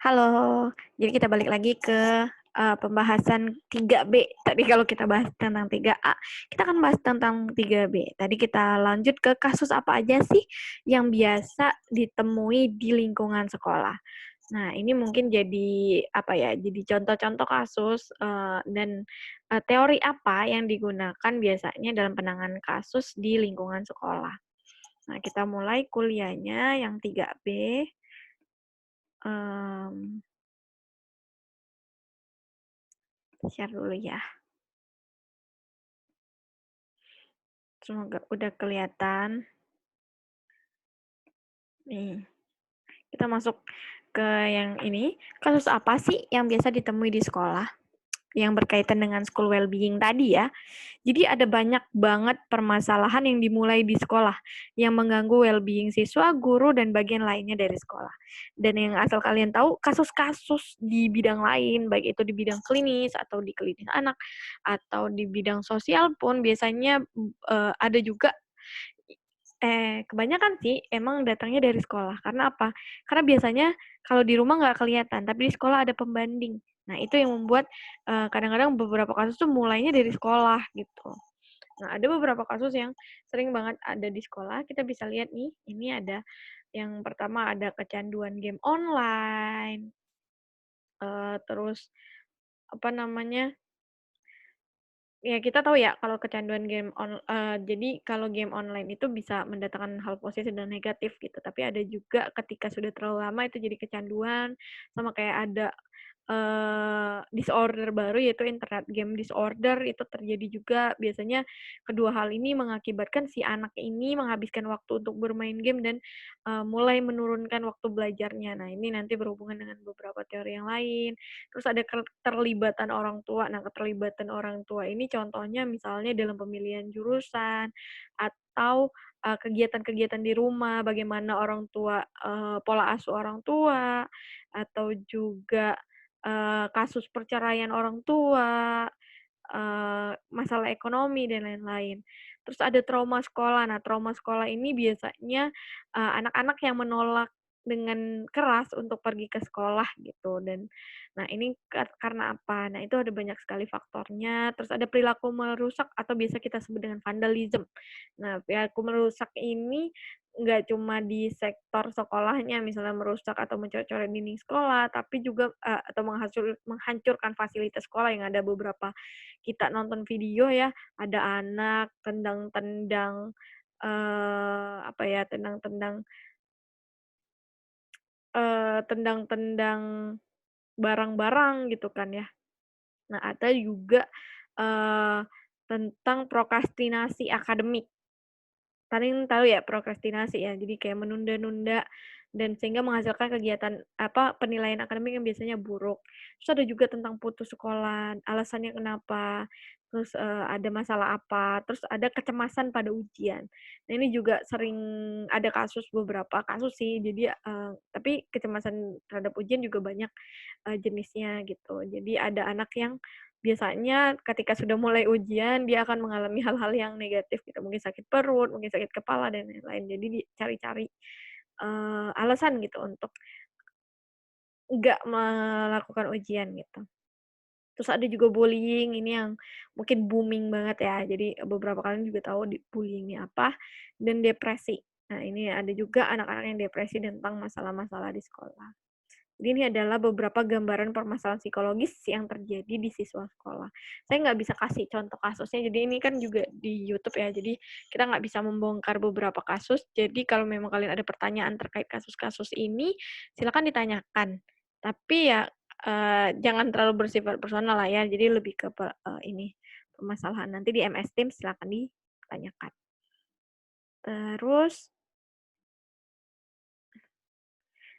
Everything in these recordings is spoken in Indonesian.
Halo. Jadi kita balik lagi ke pembahasan 3B. Tadi kalau kita bahas tentang 3A, kita akan bahas tentang 3B. Tadi kita lanjut ke kasus apa aja sih yang biasa ditemui di lingkungan sekolah. Nah, ini mungkin jadi apa ya? Jadi contoh-contoh kasus dan teori apa yang digunakan biasanya dalam penanganan kasus di lingkungan sekolah. Nah, kita mulai kuliahnya yang 3B. Share dulu ya. Semoga udah kelihatan. Nih, kita masuk ke yang ini. Kasus apa sih yang biasa ditemui di sekolah? Yang berkaitan dengan school well-being tadi ya. Jadi ada banyak banget permasalahan yang dimulai di sekolah yang mengganggu well-being siswa, guru, dan bagian lainnya dari sekolah. Dan yang asal kalian tahu, kasus-kasus di bidang lain, baik itu di bidang klinis atau di klinis anak atau di bidang sosial pun biasanya ada juga kebanyakan sih emang datangnya dari sekolah. Karena apa? Karena biasanya kalau di rumah nggak kelihatan, tapi di sekolah ada pembanding. Nah, itu yang membuat kadang-kadang beberapa kasus tuh mulainya dari sekolah gitu. Nah, ada beberapa kasus yang sering banget ada di sekolah. Kita bisa lihat nih, ini ada yang pertama ada kecanduan game online, terus apa namanya? Ya, kita tahu ya kalau kecanduan jadi kalau game online itu bisa mendatangkan hal positif dan negatif gitu, tapi ada juga ketika sudah terlalu lama itu jadi kecanduan, sama kayak ada, disorder baru yaitu internet game disorder, itu terjadi juga. Biasanya kedua hal ini mengakibatkan si anak ini menghabiskan waktu untuk bermain game dan, mulai menurunkan waktu belajarnya. Nah, ini nanti berhubungan dengan beberapa teori yang lain. Terus ada keterlibatan orang tua. Nah, keterlibatan orang tua ini contohnya misalnya dalam pemilihan jurusan atau kegiatan-kegiatan di rumah, bagaimana orang tua, pola asuh orang tua, atau juga kasus perceraian orang tua, masalah ekonomi dan lain-lain. Terus ada trauma sekolah. Nah, trauma sekolah ini biasanya anak-anak yang menolak dengan keras untuk pergi ke sekolah gitu. Dan nah, ini karena apa? Nah, itu ada banyak sekali faktornya. Terus ada perilaku merusak atau biasa kita sebut dengan vandalism. Nah, perilaku merusak ini nggak cuma di sektor sekolahnya, misalnya merusak atau mencoret-coret dinding sekolah, tapi juga atau menghancurkan fasilitas sekolah. Yang ada beberapa kita nonton video ya, ada anak tendang-tendang, apa ya, tendang-tendang barang-barang gitu kan ya. Nah, ada juga, eee, tentang prokrastinasi akademik. Kalian tahu ya prokrastinasi ya, jadi kayak menunda-nunda dan sehingga menghasilkan kegiatan penilaian akademik yang biasanya buruk. Terus ada juga tentang putus sekolah, alasannya kenapa, terus, ada masalah apa, terus ada kecemasan pada ujian. Nah, ini juga sering ada beberapa kasus sih, jadi, tapi kecemasan terhadap ujian juga banyak, jenisnya gitu. Jadi ada anak yang biasanya ketika sudah mulai ujian, dia akan mengalami hal-hal yang negatif gitu, mungkin sakit perut, mungkin sakit kepala, dan lain-lain. Jadi dicari-cari, alasan gitu untuk nggak melakukan ujian gitu. Terus ada juga bullying, ini yang mungkin booming banget ya. Jadi beberapa kalian juga tahu bullying ini apa, dan depresi. Nah, ini ada juga anak-anak yang depresi tentang masalah-masalah di sekolah. Jadi ini adalah beberapa gambaran permasalahan psikologis yang terjadi di siswa sekolah. Saya nggak bisa kasih contoh kasusnya, jadi ini kan juga di YouTube ya, jadi kita nggak bisa membongkar beberapa kasus. Jadi kalau memang kalian ada pertanyaan terkait kasus-kasus ini, silakan ditanyakan. Tapi ya jangan terlalu bersifat personal lah ya, jadi lebih ke ini permasalahan. Nanti di MS Teams silakan ditanyakan. Terus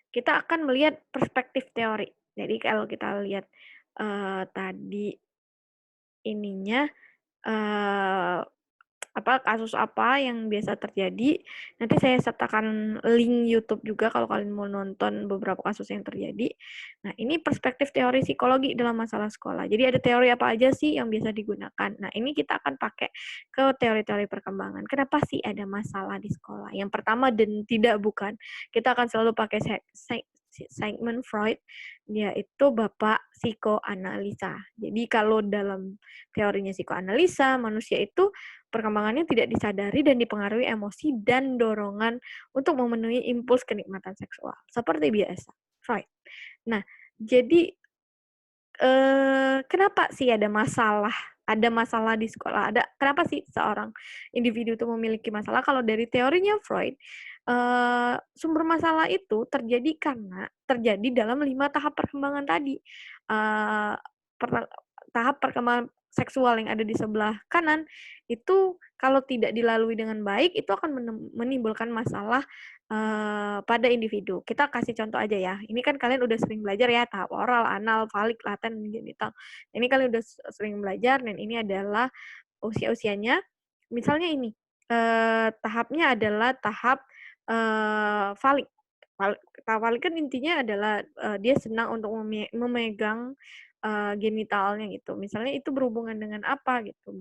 kita akan melihat perspektif teori. Jadi kalau kita lihat tadi ininya, eee, kasus apa yang biasa terjadi. Nanti saya sertakan link YouTube juga kalau kalian mau nonton beberapa kasus yang terjadi. Nah, ini perspektif teori psikologi dalam masalah sekolah. Jadi ada teori apa aja sih yang biasa digunakan. Nah, ini kita akan pakai ke teori-teori perkembangan. Kenapa sih ada masalah di sekolah? Yang pertama dan tidak bukan, kita akan selalu pakai Sigmund Freud, yaitu bapak psikoanalisa. Jadi kalau dalam teorinya psikoanalisa, manusia itu perkembangannya tidak disadari dan dipengaruhi emosi dan dorongan untuk memenuhi impuls kenikmatan seksual. Seperti biasa, Freud. Nah, jadi kenapa sih ada masalah? Ada masalah di sekolah. Kenapa sih seorang individu itu memiliki masalah? Kalau dari teorinya Freud, sumber masalah itu terjadi dalam 5 tahap perkembangan tadi. Eee, tahap perkembangan seksual yang ada di sebelah kanan, itu kalau tidak dilalui dengan baik, itu akan menimbulkan masalah pada individu. Kita kasih contoh aja ya. Ini kan kalian udah sering belajar ya tahap oral, anal, falik, laten, genital. Ini kalian udah sering belajar dan ini adalah usia-usianya. Misalnya ini tahapnya adalah tahap falik. Tahap falik kan intinya adalah dia senang untuk memegang genitalnya gitu. Misalnya itu berhubungan dengan apa gitu,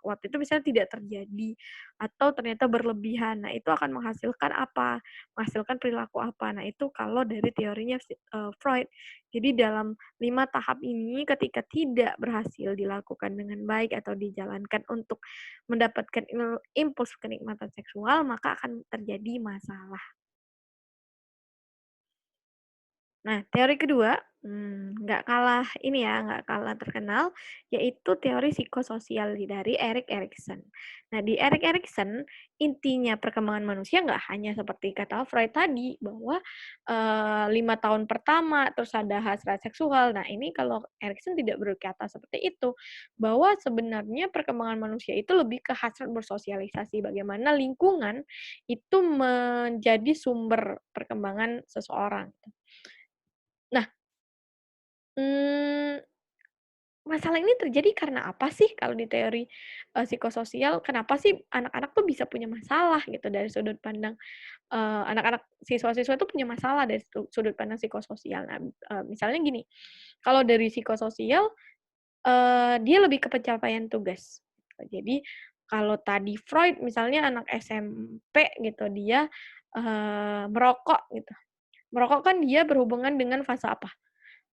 waktu itu misalnya tidak terjadi atau ternyata berlebihan. Nah, itu akan menghasilkan apa? Menghasilkan perilaku apa? Nah, itu kalau dari teorinya Freud. Jadi dalam 5 tahap ini ketika tidak berhasil dilakukan dengan baik atau dijalankan untuk mendapatkan impuls kenikmatan seksual, maka akan terjadi masalah. Nah, teori kedua, nggak kalah ini ya, nggak kalah terkenal, yaitu teori psikososial dari Erik Erikson. Nah, di Erik Erikson, intinya perkembangan manusia nggak hanya seperti kata Freud tadi, bahwa 5 tahun pertama, terus ada hasrat seksual. Nah, ini kalau Erikson tidak berkata seperti itu, bahwa sebenarnya perkembangan manusia itu lebih ke hasrat bersosialisasi, bagaimana lingkungan itu menjadi sumber perkembangan seseorang. Nah, mmm, masalah ini terjadi karena apa sih kalau di teori, psikososial, kenapa sih anak-anak tuh bisa punya masalah gitu dari sudut pandang, anak-anak siswa-siswa itu punya masalah dari sudut pandang psikososial. Nah, misalnya gini, kalau dari psikososial, dia lebih ke pencapaian tugas. Jadi kalau tadi Freud misalnya anak SMP gitu, dia, merokok gitu. Merokok kan dia berhubungan dengan fase apa?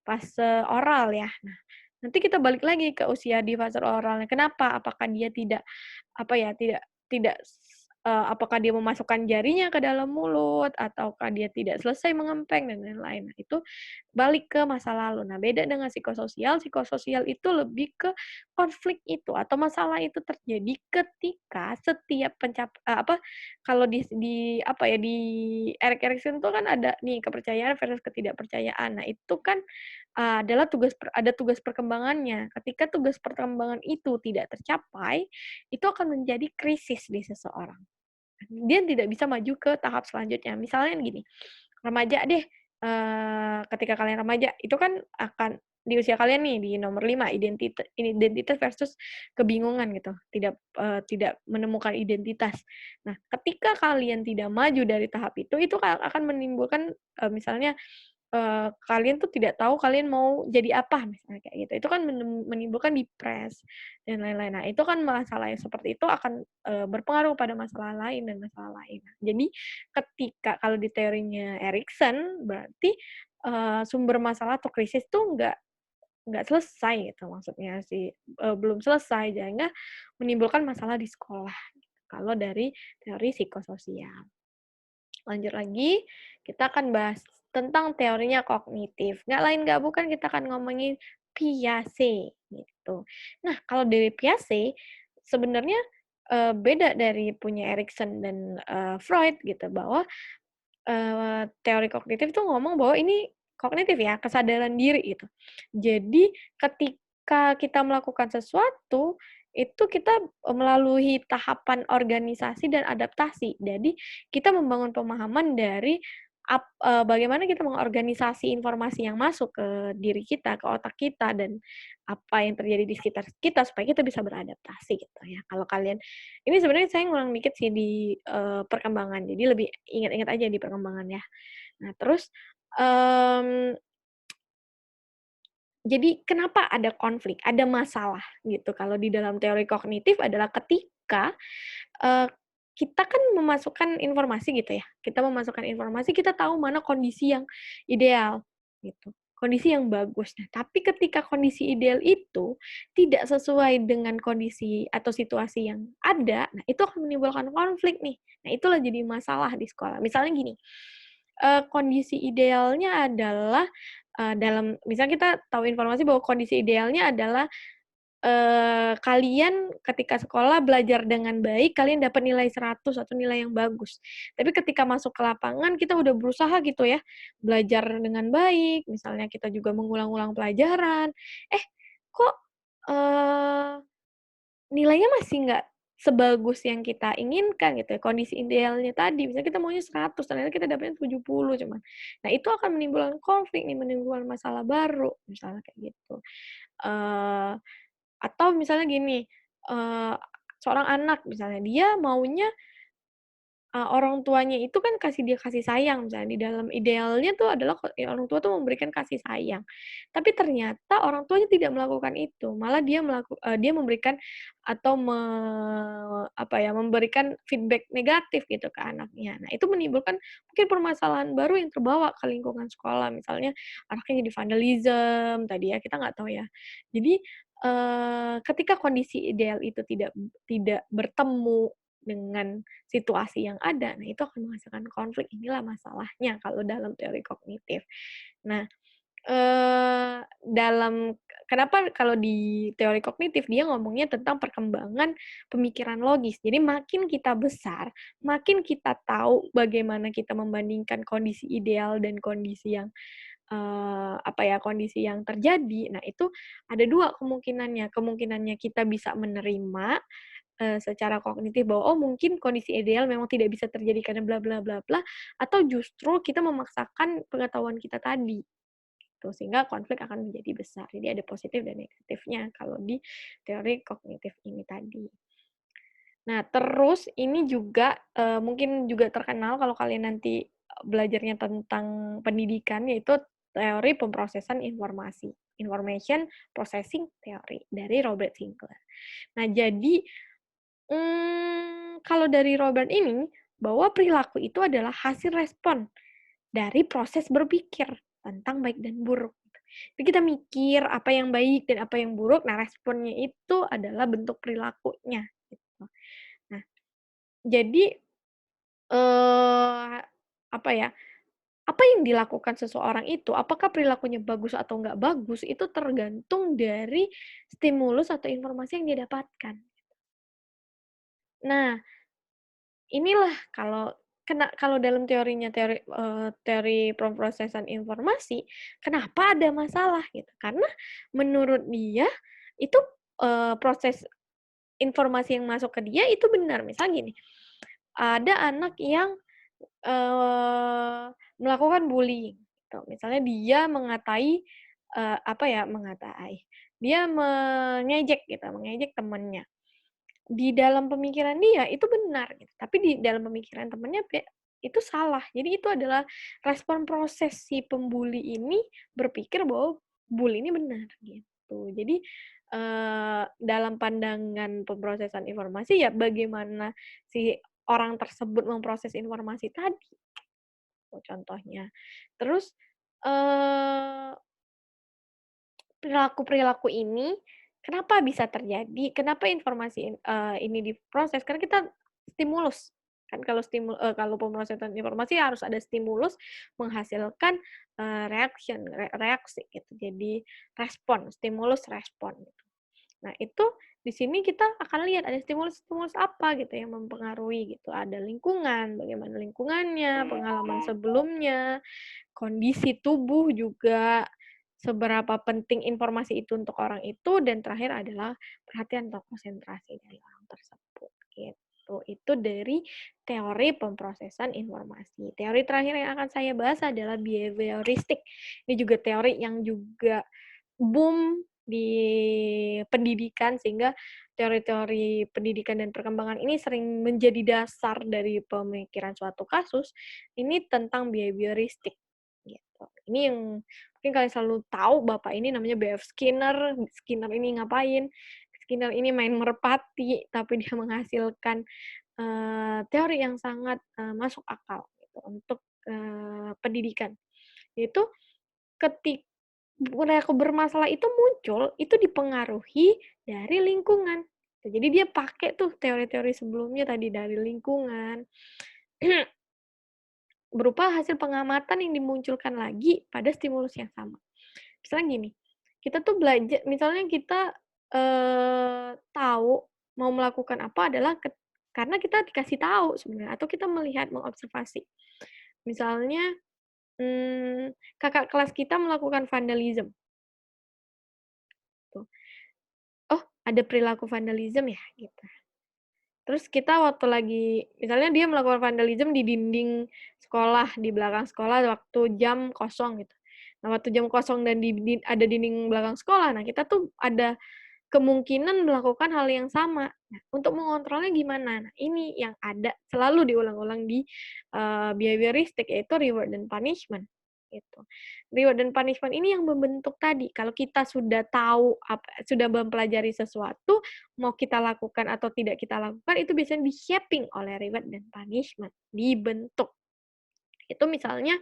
Fase oral ya. Nah, nanti kita balik lagi ke usia di fase oralnya. Kenapa? Apakah dia tidak, apa ya, tidak tidak apakah dia memasukkan jarinya ke dalam mulut, ataukah dia tidak selesai mengempeng dan lain-lain. Nah, itu balik ke masa lalu. Nah, beda dengan psikososial, psikososial itu lebih ke konflik itu atau masalah itu terjadi ketika setiap kalau apa ya, di Erik Erikson itu kan ada nih kepercayaan versus ketidakpercayaan. Nah, itu kan adalah tugas perkembangannya. Ketika tugas perkembangan itu tidak tercapai, itu akan menjadi krisis di seseorang. Dia tidak bisa maju ke tahap selanjutnya. Misalnya gini, remaja deh, ketika kalian remaja, itu kan akan di usia kalian nih, di nomor 5 identitas versus kebingungan gitu, tidak menemukan identitas. Nah, ketika kalian tidak maju dari tahap itu akan menimbulkan, misalnya kalian tuh tidak tahu kalian mau jadi apa, misalnya kayak gitu. Itu kan menimbulkan dan lain-lain. Nah, itu kan masalah yang seperti itu akan, berpengaruh pada masalah lain dan masalah lain. Nah, jadi ketika kalau di teorinya Erikson, berarti, sumber masalah atau krisis tuh nggak selesai gitu maksudnya sih, belum selesai, sehingga menimbulkan masalah di sekolah, gitu, kalau dari teori psikososial. Lanjut lagi, kita akan bahas tentang teorinya kognitif. Nggak lain nggak bukan kita akan ngomongin Piaget, gitu. Nah, kalau dari Piaget, sebenarnya, beda dari punya Erikson dan, Freud gitu, bahwa, teori kognitif tuh ngomong bahwa ini kognitif ya, kesadaran diri gitu. Jadi ketika kita melakukan sesuatu, itu kita, melalui tahapan organisasi dan adaptasi. Jadi kita membangun pemahaman dari bagaimana kita mengorganisasi informasi yang masuk ke diri kita, ke otak kita, dan apa yang terjadi di sekitar kita supaya kita bisa beradaptasi gitu ya. Kalau kalian ini sebenarnya saya ngulang dikit sih di, perkembangan, jadi lebih ingat-ingat aja di perkembangan ya. Nah terus, mmm, jadi kenapa ada konflik, ada masalah gitu kalau di dalam teori kognitif adalah ketika kita kan memasukkan informasi gitu ya, kita memasukkan informasi, kita tahu mana kondisi yang ideal, gitu, kondisi yang bagus. Nah, tapi ketika kondisi ideal itu tidak sesuai dengan kondisi atau situasi yang ada, nah itu akan menimbulkan konflik nih. Nah, itulah jadi masalah di sekolah. Misalnya gini, kondisi idealnya adalah, dalam misalnya kita tahu informasi bahwa kondisi idealnya adalah kalian ketika sekolah belajar dengan baik, kalian dapat nilai 100 atau nilai yang bagus. Tapi ketika masuk ke lapangan, kita udah berusaha gitu ya, belajar dengan baik, misalnya kita juga mengulang-ulang pelajaran, eh, kok, eee, nilainya masih nggak sebagus yang kita inginkan gitu ya, kondisi idealnya tadi, misalnya kita maunya 100, ternyata kita dapatnya 70 cuman. Nah, itu akan menimbulkan konflik nih, menimbulkan masalah baru, misalnya kayak gitu. Eee atau misalnya gini, eee, seorang anak misalnya, dia maunya, orang tuanya itu kan kasih dia kasih sayang misalnya, di dalam idealnya tuh adalah orang tua tuh memberikan kasih sayang. Tapi ternyata orang tuanya tidak melakukan itu, malah dia memberikan atau apa ya, memberikan feedback negatif gitu ke anaknya. Nah, itu menimbulkan mungkin permasalahan baru yang terbawa ke lingkungan sekolah, misalnya anaknya jadi vandalisme tadi ya, kita nggak tahu ya. Jadi, ketika kondisi ideal itu tidak bertemu dengan situasi yang ada, nah itu akan menghasilkan konflik, inilah masalahnya kalau dalam teori kognitif. Nah, dalam kenapa kalau di teori kognitif dia ngomongnya tentang perkembangan pemikiran logis. Jadi makin kita besar, makin kita tahu bagaimana kita membandingkan kondisi ideal dan kondisi yang, apa ya, kondisi yang terjadi. Nah itu ada 2 kemungkinannya, kemungkinannya kita bisa menerima secara kognitif bahwa, oh mungkin kondisi ideal memang tidak bisa terjadi karena bla bla bla bla, atau justru kita memaksakan pengetahuan kita tadi, gitu. Sehingga konflik akan menjadi besar. Jadi ada positif dan negatifnya kalau di teori kognitif ini tadi. Nah, terus ini juga, mungkin juga terkenal kalau kalian nanti, belajarnya tentang pendidikan, yaitu teori pemrosesan informasi, Information Processing Theory dari Robert Sinclair. Nah, jadi kalau dari Robert ini, bahwa perilaku itu adalah hasil respon dari proses berpikir tentang baik dan buruk. Jadi kita mikir apa yang baik dan apa yang buruk, nah responnya itu adalah bentuk perilakunya, gitu. Nah, jadi, eee, apa ya, apa yang dilakukan seseorang itu, apakah perilakunya bagus atau nggak bagus, itu tergantung dari stimulus atau informasi yang dia dapatkan. Nah, inilah kalau dalam teori pemrosesan informasi, kenapa ada masalah gitu, karena menurut dia itu, proses informasi yang masuk ke dia itu benar. Misal gini, ada anak yang, melakukan bullying gitu, misalnya dia apa ya, dia mengejek gitu, mengejek temannya. Di dalam pemikiran dia itu benar gitu, tapi di dalam pemikiran temennya itu salah. Jadi itu adalah respon proses si pembuli ini berpikir bahwa bully ini benar gitu. Jadi, dalam pandangan pemrosesan informasi ya bagaimana si orang tersebut memproses informasi tadi, contohnya. Terus, eee perilaku-perilaku ini, kenapa bisa terjadi, kenapa informasi, ini diproses, karena kita stimulus. Kan kalau pemrosesan informasi harus ada stimulus menghasilkan, reaksi gitu. Jadi respon, stimulus respon gitu. Nah itu di sini kita akan lihat ada stimulus-stimulus apa gitu yang mempengaruhi gitu, ada lingkungan, bagaimana lingkungannya, pengalaman sebelumnya, kondisi tubuh juga, seberapa penting informasi itu untuk orang itu, dan terakhir adalah perhatian atau konsentrasi dari orang tersebut, gitu. gitu. Itu dari teori pemrosesan informasi. Teori terakhir yang akan saya bahas adalah behavioristik. Ini juga teori yang juga boom di pendidikan, sehingga teori-teori pendidikan dan perkembangan ini sering menjadi dasar dari pemikiran suatu kasus, ini tentang behavioristik, gitu. Ini yang mungkin kalian selalu tahu, bapak ini namanya B.F. Skinner, Skinner ini ngapain, Skinner ini main merpati, tapi dia menghasilkan, teori yang sangat, masuk akal gitu untuk, pendidikan. Yaitu ketika perilaku bermasalah itu muncul, itu dipengaruhi dari lingkungan. Jadi dia pakai tuh teori-teori sebelumnya tadi dari lingkungan, berupa hasil pengamatan yang dimunculkan lagi pada stimulus yang sama. Misalnya gini, kita tuh belajar misalnya kita, tahu mau melakukan apa adalah karena kita dikasih tahu sebenarnya atau kita melihat, mengobservasi. Misalnya, kakak kelas kita melakukan vandalisme, tuh. Oh, ada perilaku vandalisme ya, gitu. Terus kita waktu lagi misalnya dia melakukan vandalisme di dinding sekolah, di belakang sekolah waktu jam kosong gitu. Nah, waktu jam kosong dan ada dinding belakang sekolah, nah kita tuh ada kemungkinan melakukan hal yang sama. Nah, untuk mengontrolnya gimana? Nah, ini yang ada selalu diulang-ulang di, behavioristik, yaitu reward dan punishment, gitu. Reward dan punishment ini yang membentuk tadi, kalau kita sudah tahu sudah mempelajari sesuatu, mau kita lakukan atau tidak kita lakukan, itu biasanya di-shaping oleh reward dan punishment, dibentuk. Itu misalnya,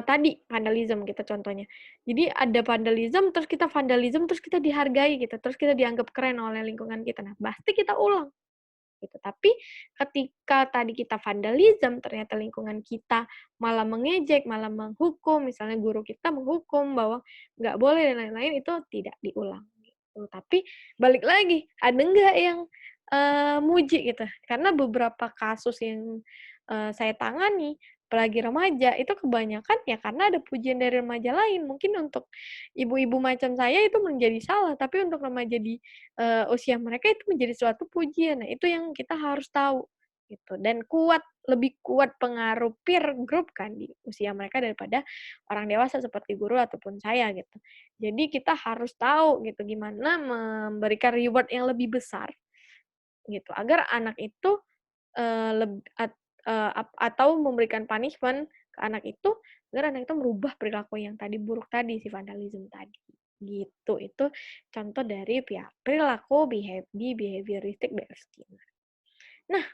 tadi vandalisme kita contohnya. Jadi ada vandalisme, terus kita dihargai gitu, terus kita dianggap keren oleh lingkungan kita. Nah, pasti kita ulang gitu. Tapi ketika tadi kita vandalisme, ternyata lingkungan kita malah mengejek, malah menghukum, misalnya guru kita menghukum bahwa nggak boleh dan lain-lain, itu tidak diulang gitu. Tapi balik lagi, ada nggak yang, muji gitu? Karena beberapa kasus yang, saya tangani, apalagi remaja, itu kebanyakan ya karena ada pujian dari remaja lain. Mungkin untuk ibu-ibu macam saya itu menjadi salah, tapi untuk remaja di usia mereka itu menjadi suatu pujian. Nah, itu yang kita harus tahu, gitu. Dan lebih kuat pengaruh peer group kan di usia mereka daripada orang dewasa seperti guru ataupun saya, gitu. Jadi kita harus tahu gitu gimana memberikan reward yang lebih besar, gitu, agar anak itu, eee, leb at atau memberikan punishment ke anak itu, agar anak itu merubah perilaku yang tadi buruk tadi, si vandalisme tadi, gitu. Itu contoh dari perilaku di behavioristik BF Skinner. Nah,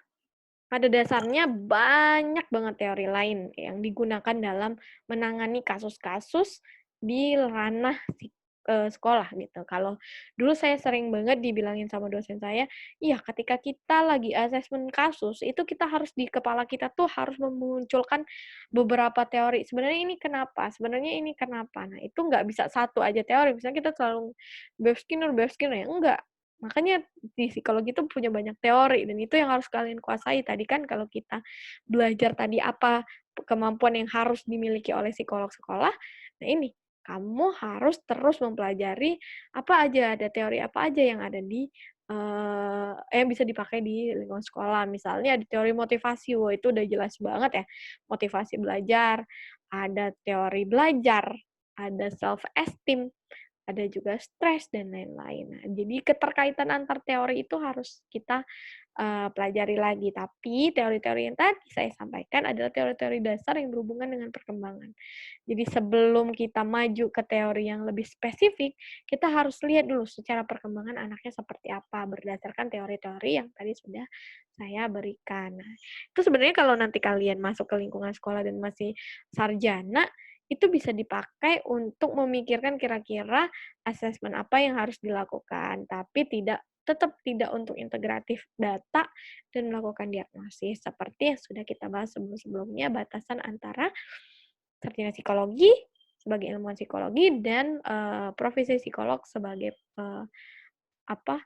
pada dasarnya banyak banget teori lain yang digunakan dalam menangani kasus-kasus di ranah sekolah gitu. Kalau dulu saya sering banget dibilangin sama dosen saya, "Iya, ketika kita lagi asesmen kasus, itu kita harus di kepala kita tuh harus memunculkan beberapa teori. Sebenarnya ini kenapa? Sebenarnya ini kenapa?" Nah, itu nggak bisa satu aja teori. Misalnya kita selalu Bev Skinner, ya enggak. Makanya di psikologi itu punya banyak teori dan itu yang harus kalian kuasai. Tadi kan kalau kita belajar tadi apa kemampuan yang harus dimiliki oleh psikolog sekolah, nah ini, kamu harus terus mempelajari apa aja, ada teori apa aja yang ada di, yang bisa dipakai di lingkungan sekolah. Misalnya ada teori motivasi, wah itu udah jelas banget ya, motivasi belajar, ada teori belajar, ada self esteem, ada juga stres dan lain-lain. Nah, jadi keterkaitan antar teori itu harus kita, pelajari lagi. Tapi teori-teori yang tadi saya sampaikan adalah teori-teori dasar yang berhubungan dengan perkembangan. Jadi sebelum kita maju ke teori yang lebih spesifik, kita harus lihat dulu secara perkembangan anaknya seperti apa, berdasarkan teori-teori yang tadi sudah saya berikan. Nah, itu sebenarnya kalau nanti kalian masuk ke lingkungan sekolah dan masih sarjana, itu bisa dipakai untuk memikirkan kira-kira asesmen apa yang harus dilakukan, tapi tetap tidak untuk integratif data dan melakukan diagnosis, seperti yang sudah kita bahas sebelum-sebelumnya, batasan antara sarjana psikologi sebagai ilmuwan psikologi dan, profesi psikolog sebagai, apa,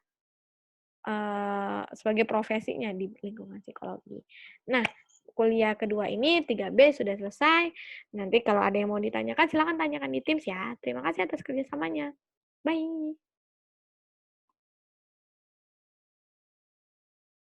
sebagai profesinya di lingkungan psikologi. Nah, kuliah kedua ini 3B sudah selesai, nanti kalau ada yang mau ditanyakan silakan tanyakan di Teams ya. Terima kasih atas kerjasamanya. Bye.